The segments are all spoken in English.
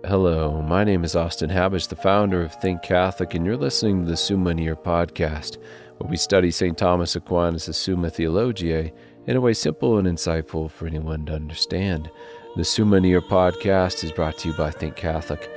Hello, my name is Austin Habish, the founder of Think Catholic, and you're listening to the Summa podcast, where we study St. Thomas Aquinas' Summa Theologiae in a way simple and insightful for anyone to understand. The Summa podcast is brought to you by Think Catholic.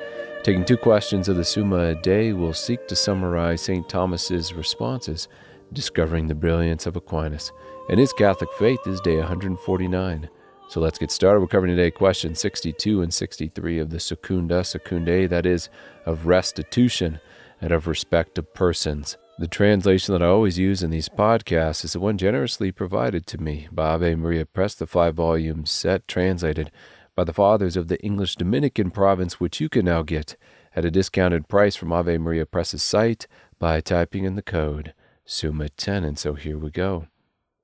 Taking 2 questions of the Summa a day, we'll seek to summarize St. Thomas's responses, discovering the brilliance of Aquinas. And his Catholic faith is day 149. So let's get started. We're covering today questions 62 and 63 of the secundae, that is, of restitution and of respect of persons. The translation that I always use in these podcasts is the one generously provided to me by Ave Maria Press, the 5-volume set translated by the Fathers of the English Dominican province, which you can now get at a discounted price from Ave Maria Press's site by typing in the code Summa 10. And so here we go.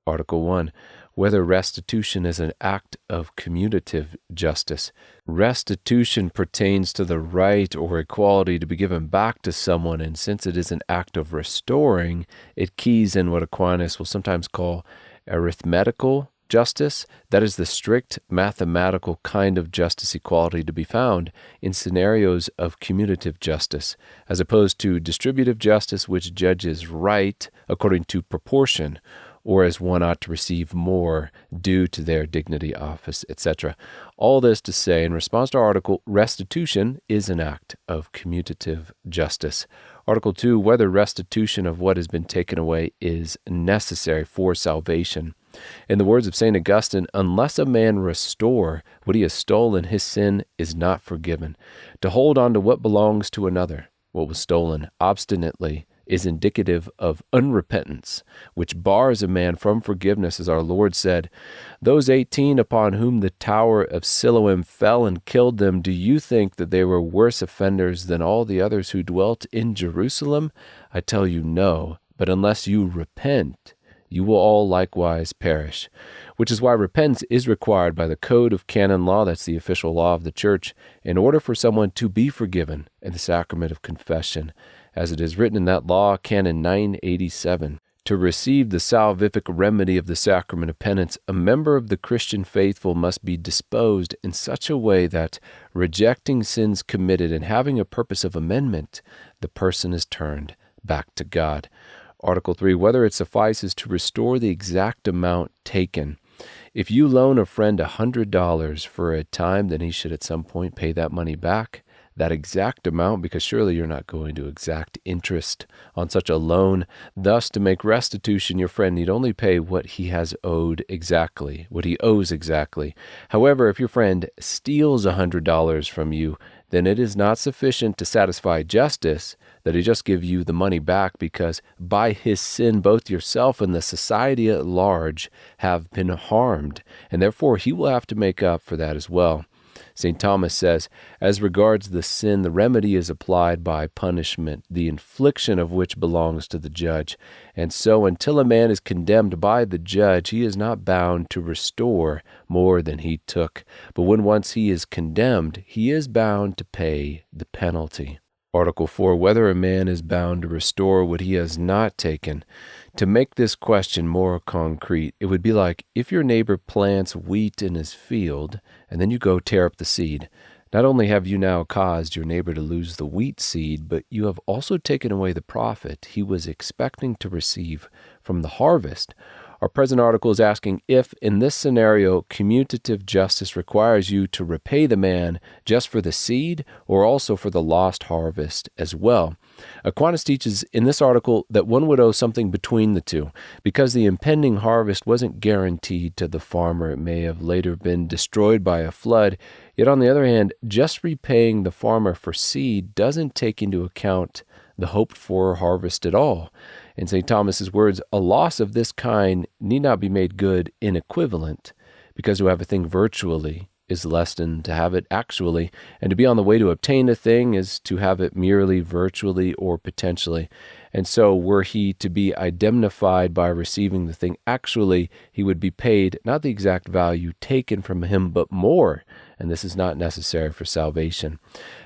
Article 1. Whether restitution is an act of commutative justice. Restitution pertains to the right or equality to be given back to someone, and since it is an act of restoring, it keys in what Aquinas will sometimes call arithmetical justice. That is the strict mathematical kind of justice equality to be found in scenarios of commutative justice, as opposed to distributive justice, which judges right according to proportion, or as one ought to receive more due to their dignity, office, etc. All this to say, in response to our article, restitution is an act of commutative justice. Article 2, whether restitution of what has been taken away is necessary for salvation. In the words of St. Augustine, unless a man restore what he has stolen, his sin is not forgiven. To hold on to what belongs to another, what was stolen, obstinately, is indicative of unrepentance, which bars a man from forgiveness, as our Lord said, "Those 18 upon whom the tower of Siloam fell and killed them, do you think that they were worse offenders than all the others who dwelt in Jerusalem? I tell you no, but unless you repent, you will all likewise perish." Which is why repentance is required by the Code of Canon Law, that's the official law of the Church, in order for someone to be forgiven in the sacrament of confession. As it is written in that law, Canon 987, to receive the salvific remedy of the sacrament of penance, a member of the Christian faithful must be disposed in such a way that, rejecting sins committed and having a purpose of amendment, the person is turned back to God. Article 3, whether it suffices to restore the exact amount taken. If you loan a friend $100 for a time, then he should at some point pay that money back, that exact amount, because surely you're not going to exact interest on such a loan. Thus, to make restitution, your friend need only pay what he has owed exactly, what he owes exactly. However, if your friend steals $100 from you, then it is not sufficient to satisfy justice that he just give you the money back, because by his sin both yourself and the society at large have been harmed, and therefore he will have to make up for that as well. St. Thomas says, as regards the sin, the remedy is applied by punishment, the infliction of which belongs to the judge. And so until a man is condemned by the judge, he is not bound to restore more than he took. But when once he is condemned, he is bound to pay the penalty. Article 4, whether a man is bound to restore what he has not taken. To make this question more concrete, it would be like if your neighbor plants wheat in his field, and then you go tear up the seed. Not only have you now caused your neighbor to lose the wheat seed, but you have also taken away the profit he was expecting to receive from the harvest. Our present article is asking if, in this scenario, commutative justice requires you to repay the man just for the seed or also for the lost harvest as well. Aquinas teaches in this article that one would owe something between the two. Because the impending harvest wasn't guaranteed to the farmer, it may have later been destroyed by a flood. Yet on the other hand, just repaying the farmer for seed doesn't take into account the hoped-for harvest at all. In St. Thomas's words, a loss of this kind need not be made good in equivalent, because to have a thing virtually is less than to have it actually, and to be on the way to obtain a thing is to have it merely virtually or potentially. And so were he to be indemnified by receiving the thing actually, he would be paid not the exact value taken from him, but more, and this is not necessary for salvation.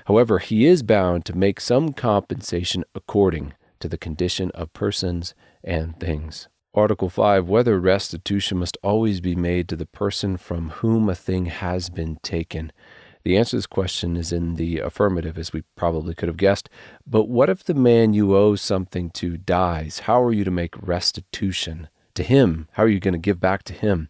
However, he is bound to make some compensation according to the condition of persons and things. Article 5, whether restitution must always be made to the person from whom a thing has been taken. The answer to this question is in the affirmative, as we probably could have guessed. But what if the man you owe something to dies? How are you to make restitution to him? How are you going to give back to him?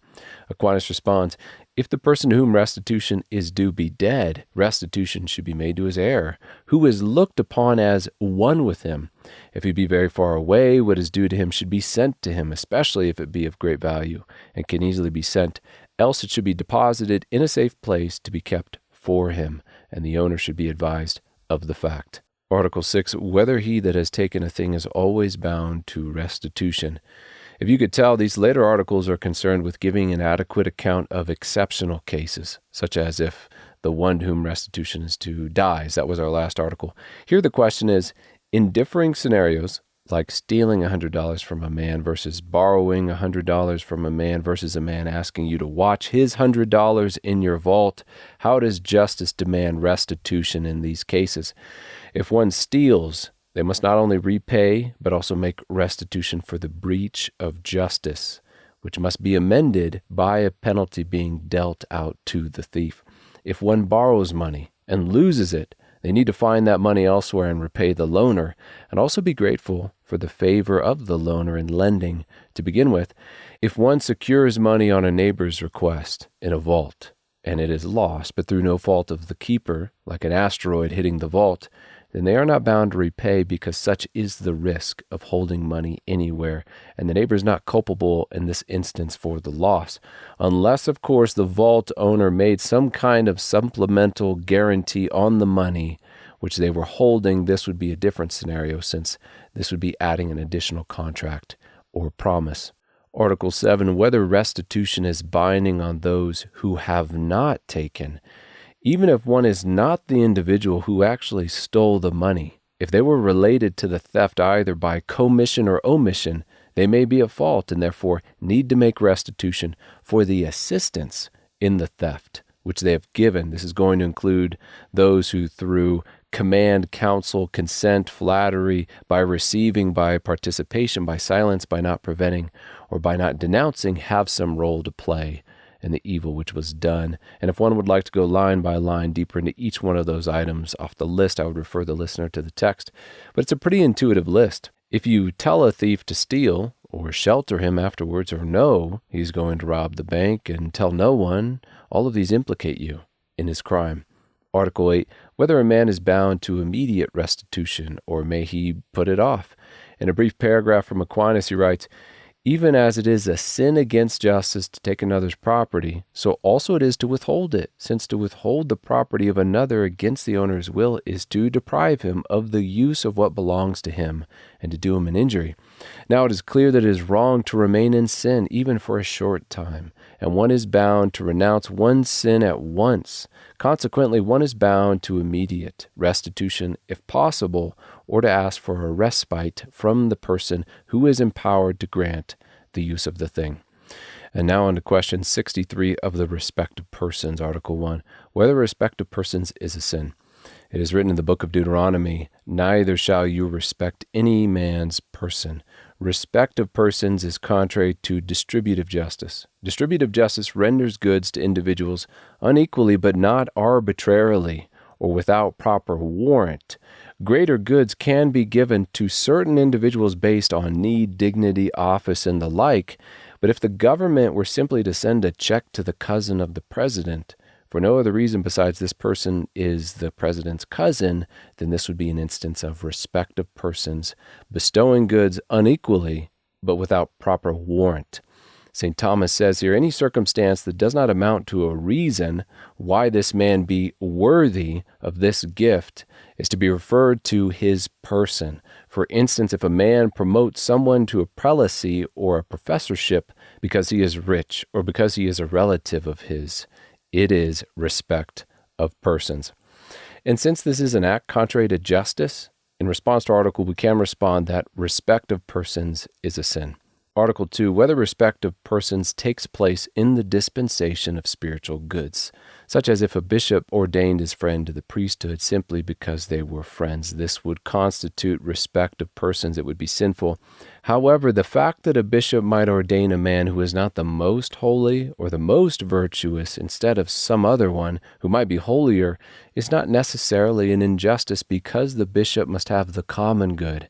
Aquinas responds, if the person to whom restitution is due be dead, restitution should be made to his heir, who is looked upon as one with him. If he be very far away, what is due to him should be sent to him, especially if it be of great value, and can easily be sent. Else it should be deposited in a safe place to be kept for him, and the owner should be advised of the fact. Article 6, whether he that has taken a thing is always bound to restitution. If you could tell, these later articles are concerned with giving an adequate account of exceptional cases, such as if the one to whom restitution is due dies. That was our last article. Here the question is, in differing scenarios, like stealing $100 from a man versus borrowing $100 from a man versus a man asking you to watch his $100 in your vault, how does justice demand restitution in these cases? If one steals, they must not only repay, but also make restitution for the breach of justice, which must be amended by a penalty being dealt out to the thief. If one borrows money and loses it, they need to find that money elsewhere and repay the loaner, and also be grateful for the favor of the loaner in lending. To begin with, if one secures money on a neighbor's request in a vault, and it is lost, but through no fault of the keeper, like an asteroid hitting the vault, then they are not bound to repay, because such is the risk of holding money anywhere, and the neighbor is not culpable in this instance for the loss, unless, of course, the vault owner made some kind of supplemental guarantee on the money which they were holding. This would be a different scenario, since this would be adding an additional contract or promise. Article 7, whether restitution is binding on those who have not taken. Even if one is not the individual who actually stole the money, if they were related to the theft either by commission or omission, they may be at fault and therefore need to make restitution for the assistance in the theft which they have given. This is going to include those who through command, counsel, consent, flattery, by receiving, by participation, by silence, by not preventing, or by not denouncing, have some role to play in the evil which was done. And if one would like to go line by line deeper into each one of those items off the list, I would refer the listener to the text. But it's a pretty intuitive list. If you tell a thief to steal, or shelter him afterwards, or know he's going to rob the bank and tell no one, all of these implicate you in his crime. Article 8, whether a man is bound to immediate restitution, or may he put it off. In a brief paragraph from Aquinas, he writes, even as it is a sin against justice to take another's property, so also it is to withhold it, since to withhold the property of another against the owner's will is to deprive him of the use of what belongs to him, and to do him an injury. Now it is clear that it is wrong to remain in sin, even for a short time, and one is bound to renounce one's sin at once. Consequently, one is bound to immediate restitution, if possible, or to ask for a respite from the person who is empowered to grant the use of the thing. And now on to question 63 of the respect of persons, Article 1, whether respect of persons is a sin. It is written in the book of Deuteronomy, neither shall you respect any man's person. Respect of persons is contrary to distributive justice. Distributive justice renders goods to individuals unequally, but not arbitrarily or without proper warrant. Greater goods can be given to certain individuals based on need, dignity, office, and the like, but if the government were simply to send a check to the cousin of the president, for no other reason besides this person is the president's cousin, then this would be an instance of respect of persons, bestowing goods unequally, but without proper warrant. St. Thomas says here, any circumstance that does not amount to a reason why this man be worthy of this gift is to be referred to his person. For instance, if a man promotes someone to a prelacy or a professorship because he is rich or because he is a relative of his, it is respect of persons. And since this is an act contrary to justice, in response to our article, we can respond that respect of persons is a sin. Article 2, whether respect of persons takes place in the dispensation of spiritual goods, such as if a bishop ordained his friend to the priesthood simply because they were friends. This would constitute respect of persons. It would be sinful. However, the fact that a bishop might ordain a man who is not the most holy or the most virtuous instead of some other one who might be holier is not necessarily an injustice, because the bishop must have the common good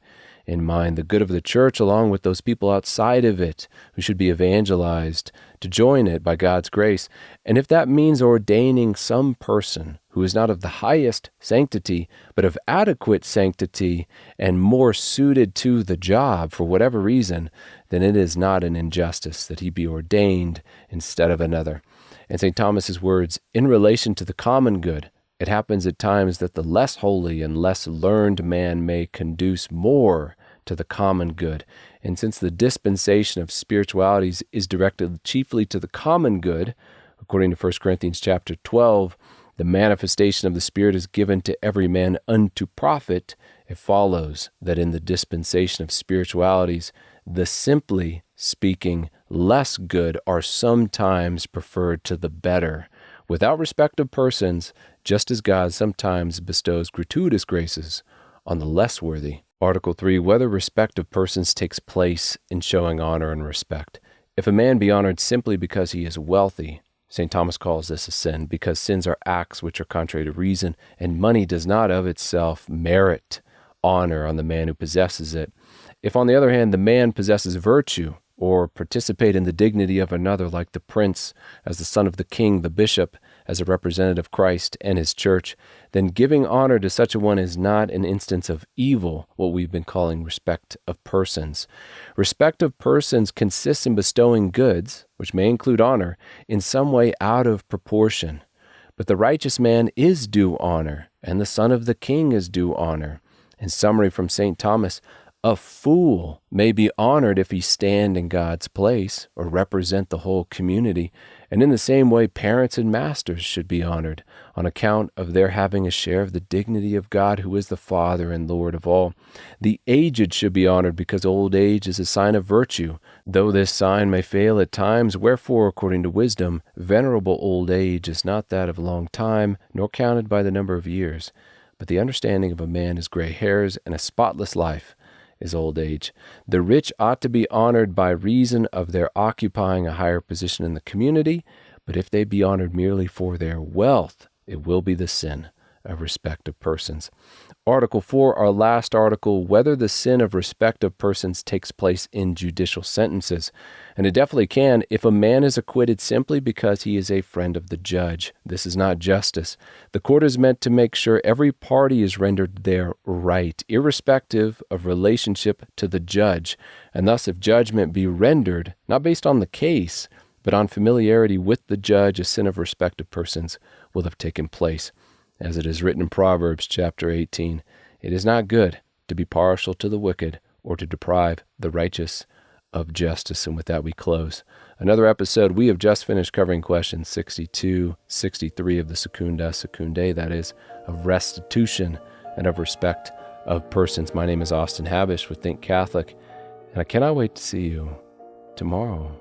in mind, the good of the church, along with those people outside of it who should be evangelized to join it by God's grace. And if that means ordaining some person who is not of the highest sanctity, but of adequate sanctity and more suited to the job for whatever reason, then it is not an injustice that he be ordained instead of another. And St. Thomas's words, in relation to the common good, it happens at times that the less holy and less learned man may conduce more to the common good. And since the dispensation of spiritualities is directed chiefly to the common good, according to 1 Corinthians chapter 12, the manifestation of the Spirit is given to every man unto profit. It follows that in the dispensation of spiritualities, the simply speaking less good are sometimes preferred to the better, without respect of persons, just as God sometimes bestows gratuitous graces on the less worthy. Article 3, whether respect of persons takes place in showing honor and respect. If a man be honored simply because he is wealthy, St. Thomas calls this a sin, because sins are acts which are contrary to reason, and money does not of itself merit honor on the man who possesses it. If, on the other hand, the man possesses virtue, or participate in the dignity of another, like the prince, as the son of the king, the bishop, as a representative of Christ and his church, then giving honor to such a one is not an instance of evil, what we've been calling respect of persons. Respect of persons consists in bestowing goods, which may include honor, in some way out of proportion. But the righteous man is due honor, and the son of the king is due honor. In summary from St. Thomas, a fool may be honored if he stand in God's place or represent the whole community, and in the same way parents and masters should be honored on account of their having a share of the dignity of God, who is the Father and Lord of all. The aged should be honored because old age is a sign of virtue, though this sign may fail at times, wherefore, according to wisdom, venerable old age is not that of long time, nor counted by the number of years, but the understanding of a man is gray hairs, and a spotless life is old age. The rich ought to be honored by reason of their occupying a higher position in the community, but if they be honored merely for their wealth, it will be the sin of respect of persons. Article 4, our last article, whether the sin of respect of persons takes place in judicial sentences. And it definitely can if a man is acquitted simply because he is a friend of the judge. This is not justice. The court is meant to make sure every party is rendered their right, irrespective of relationship to the judge. And thus, if judgment be rendered, not based on the case, but on familiarity with the judge, a sin of respect of persons will have taken place. As it is written in Proverbs chapter 18, it is not good to be partial to the wicked or to deprive the righteous of justice. And with that, we close another episode. We have just finished covering questions 62, 63 of the Secunda Secundae, that is, of restitution and of respect of persons. My name is Austin Habish with Think Catholic, and I cannot wait to see you tomorrow.